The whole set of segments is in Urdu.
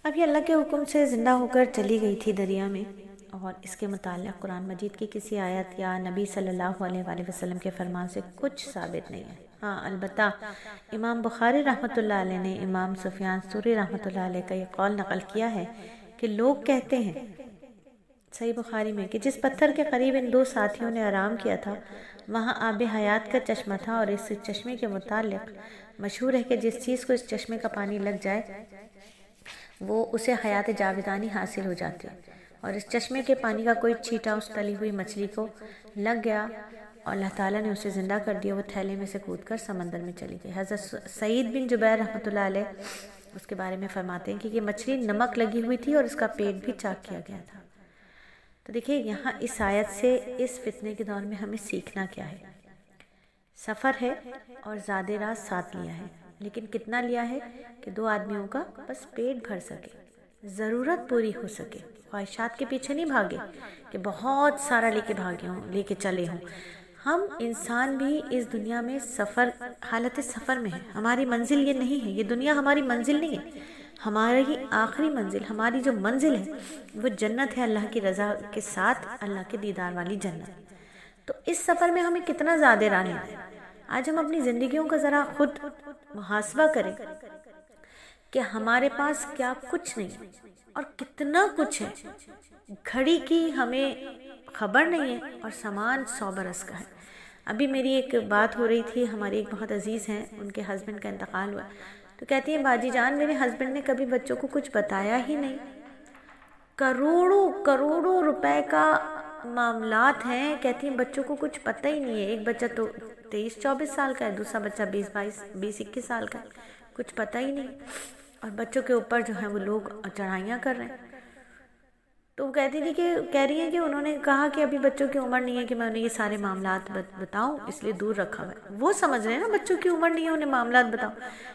اب یہ اللہ کے حکم سے زندہ ہو کر چلی گئی تھی دریا میں، اور اس کے متعلق قرآن مجید کی کسی آیت یا نبی صلی اللہ علیہ وآلہ وسلم کے فرمان سے کچھ ثابت نہیں ہے۔ ہاں البتہ امام بخاری رحمۃ اللہ علیہ نے امام سفیان ثوری رحمۃ اللہ علیہ کا یہ قول نقل کیا ہے کہ لوگ کہتے ہیں صحیح بخاری میں کہ جس پتھر کے قریب ان دو ساتھیوں نے آرام کیا تھا وہاں آب حیات کا چشمہ تھا، اور اس چشمے کے متعلق مشہور ہے کہ جس چیز کو اس چشمے کا پانی لگ جائے وہ اسے حیات جاویدانی حاصل ہو جاتی ہے، اور اس چشمے کے پانی کا کوئی چھیٹا اس تلی ہوئی مچھلی کو لگ گیا اور اللہ تعالیٰ نے اسے زندہ کر دیا، وہ تھیلے میں سے کود کر سمندر میں چلی گئی۔ حضرت سعید بن جبیر رحمۃ اللہ علیہ اس کے بارے میں فرماتے ہیں کہ یہ مچھلی نمک لگی ہوئی تھی اور اس کا پیٹ بھی چاک کیا گیا تھا۔ تو دیکھیے یہاں اس آیت سے اس فتنے کے دور میں ہمیں سیکھنا کیا ہے۔ سفر ہے اور زیادہ راہ ساتھ لیا ہے، لیکن کتنا لیا ہے کہ دو آدمیوں کا بس پیٹ بھر سکے، ضرورت پوری ہو سکے، خواہشات کے پیچھے نہیں بھاگے کہ بہت سارا لے کے چلے ہوں۔ ہم انسان بھی اس دنیا میں حالت سفر میں ہیں، ہماری منزل یہ نہیں ہے، یہ دنیا ہماری منزل نہیں ہے، ہماری آخری منزل، ہماری جو منزل ہے وہ جنت ہے، اللہ کی رضا کے ساتھ اللہ کے دیدار والی جنت۔ تو اس سفر میں ہمیں کتنا زیادہ راہ لینا ہے۔ آج ہم اپنی زندگیوں کا ذرا خود محاسبہ کریں کہ ہمارے پاس کیا کچھ نہیں اور کتنا کچھ ہے۔ گھڑی کی ہمیں خبر نہیں ہے اور سامان 100 برس کا ہے۔ ابھی میری ایک بات ہو رہی تھی، ہماری ایک بہت عزیز ہیں، ان کے ہسبینڈ کا انتقال ہوا، تو کہتی ہیں باجی جان میرے ہسبینڈ نے کبھی بچوں کو کچھ بتایا ہی نہیں، کروڑوں روپے کا معاملات ہیں، کہتی ہیں بچوں کو کچھ پتہ ہی نہیں ہے۔ ایک بچہ تو 23-24 سال کا ہے، دوسرا بچہ 20-21 سال کا ہے، کچھ پتہ ہی نہیں، اور بچوں کے اوپر جو ہے وہ لوگ چڑھائیاں کر رہے ہیں۔ تو وہ کہہ رہی ہیں کہ انہوں نے کہا کہ ابھی بچوں کی عمر نہیں ہے کہ میں انہیں یہ سارے معاملات بتاؤں، اس لیے دور رکھا ہوا ہے۔ وہ سمجھ رہے ہیں نا بچوں کی عمر نہیں ہے انہیں معاملات بتاؤں،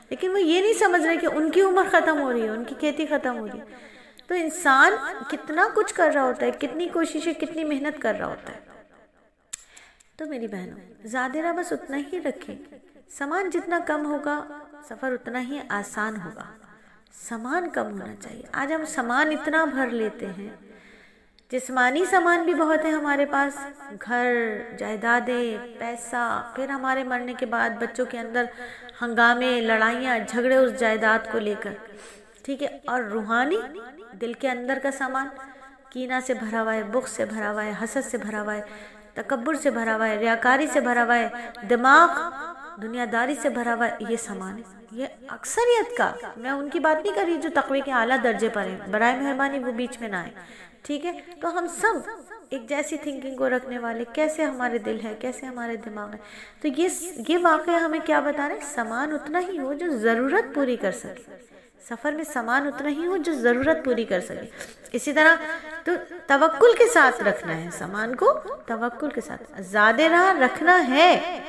لیکن وہ یہ نہیں سمجھ رہے کہ ان کی عمر ختم ہو رہی ہے، ان کی کھیتی ختم ہو رہی ہے۔ تو انسان کتنا کچھ کر رہا ہوتا ہے، کتنی کوششیں، کتنی محنت کر رہا ہوتا ہے۔ تو میری بہنوں زیادہ راہ بس اتنا ہی رکھیں، سامان جتنا کم ہوگا سفر اتنا ہی آسان ہوگا، سامان کم ہونا چاہیے۔ آج ہم سامان اتنا بھر لیتے ہیں، جسمانی سامان بھی بہت ہے ہمارے پاس، گھر، جائیدادیں، پیسہ، پھر ہمارے مرنے کے بعد بچوں کے اندر ہنگامے، لڑائیاں، جھگڑے اس جائیداد کو لے کر، ٹھیک ہے، اور روحانی دل کے اندر کا سامان کینہ سے بھرا ہوا ہے، بغض سے بھرا ہوا ہے، حسد سے بھرا ہوا ہے، تکبر سے بھرا ہوا ہے، ریاکاری سے بھرا ہوا ہے، دماغ دنیا داری سے بھرا ہوا ہے، یہ سامان ہے۔ یہ اکثریت کا، میں ان کی بات نہیں کر رہی جو تقوی کے اعلیٰ درجے پر ہیں، برائے مہربانی وہ بیچ میں نہ آئے، ٹھیک ہے۔ تو ہم سب ایک جیسی تھنکنگ کو رکھنے والے، کیسے ہمارے دل ہے، کیسے ہمارے دماغ ہے، تو یہ واقعہ ہمیں کیا بتا رہے ہیں، سامان اتنا ہی ہو جو ضرورت پوری کر سکے، سفر میں سامان اتنا ہی ہو جو ضرورت پوری کر سکے۔ اسی طرح تو توکل کے ساتھ رکھنا ہے سامان کو، توکل کے ساتھ زیادہ راہ رکھنا ہے،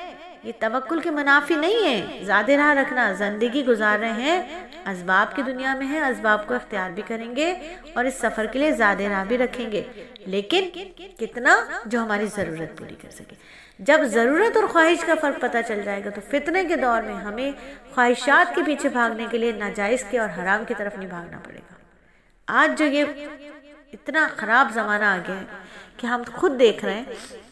یہ توکل کے منافی نہیں ہے۔ زیادہ راہ رکھنا، زندگی گزار رہے ہیں، اسباب کی دنیا میں ہیں، اسباب کو اختیار بھی کریں گے اور اس سفر کے لیے زیادہ راہ بھی رکھیں گے، لیکن کتنا جو ہماری ضرورت پوری کر سکے۔ جب ضرورت اور خواہش کا فرق پتہ چل جائے گا تو فتنے کے دور میں ہمیں خواہشات کے پیچھے بھاگنے کے لیے ناجائز کے اور حرام کی طرف نہیں بھاگنا پڑے گا۔ آج جو یہ اتنا خراب زمانہ آ گیا ہے کہ ہم خود دیکھ رہے ہیں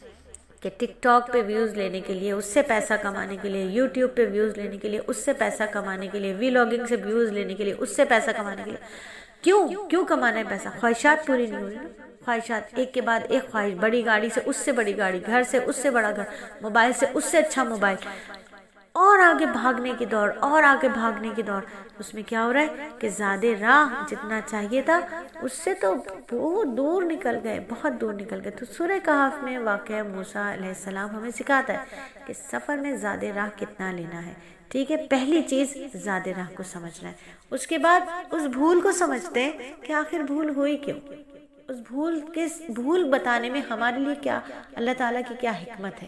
کہ ٹک ٹاک پہ ویوز لینے کے لیے، اس سے پیسہ کمانے کے لیے، یوٹیوب پہ ویوز لینے کے لیے، اس سے پیسہ کمانے کے لیے، ویلاگنگ سے ویوز لینے کے لیے، اس سے پیسہ کمانے کے لیے، کیوں کمانا ہے پیسہ؟ خواہشات پوری نہیں ہو رہی نا، خواہشات ایک کے بعد ایک خواہش، بڑی گاڑی سے اس سے بڑی گاڑی، گھر سے اس سے بڑا گھر، موبائل سے اس سے اچھا موبائل، اور آگے بھاگنے کی دوڑ، اور آگے بھاگنے کی دوڑ۔ اس میں کیا ہو رہا ہے کہ زیادہ راہ جتنا چاہیے تھا اس سے تو بہت دور نکل گئے، بہت دور نکل گئے۔ تو سورہ کہف میں واقعہ موسیٰ علیہ السلام ہمیں سکھاتا ہے کہ سفر میں زیادہ راہ کتنا لینا ہے، ٹھیک ہے۔ پہلی چیز زیادہ راہ کو سمجھنا ہے، اس کے بعد اس بھول کو سمجھتے ہیں کہ آخر بھول ہوئی کیوں، اس بھول بتانے میں ہمارے لیے کیا، اللہ تعالیٰ کی کیا حکمت ہے۔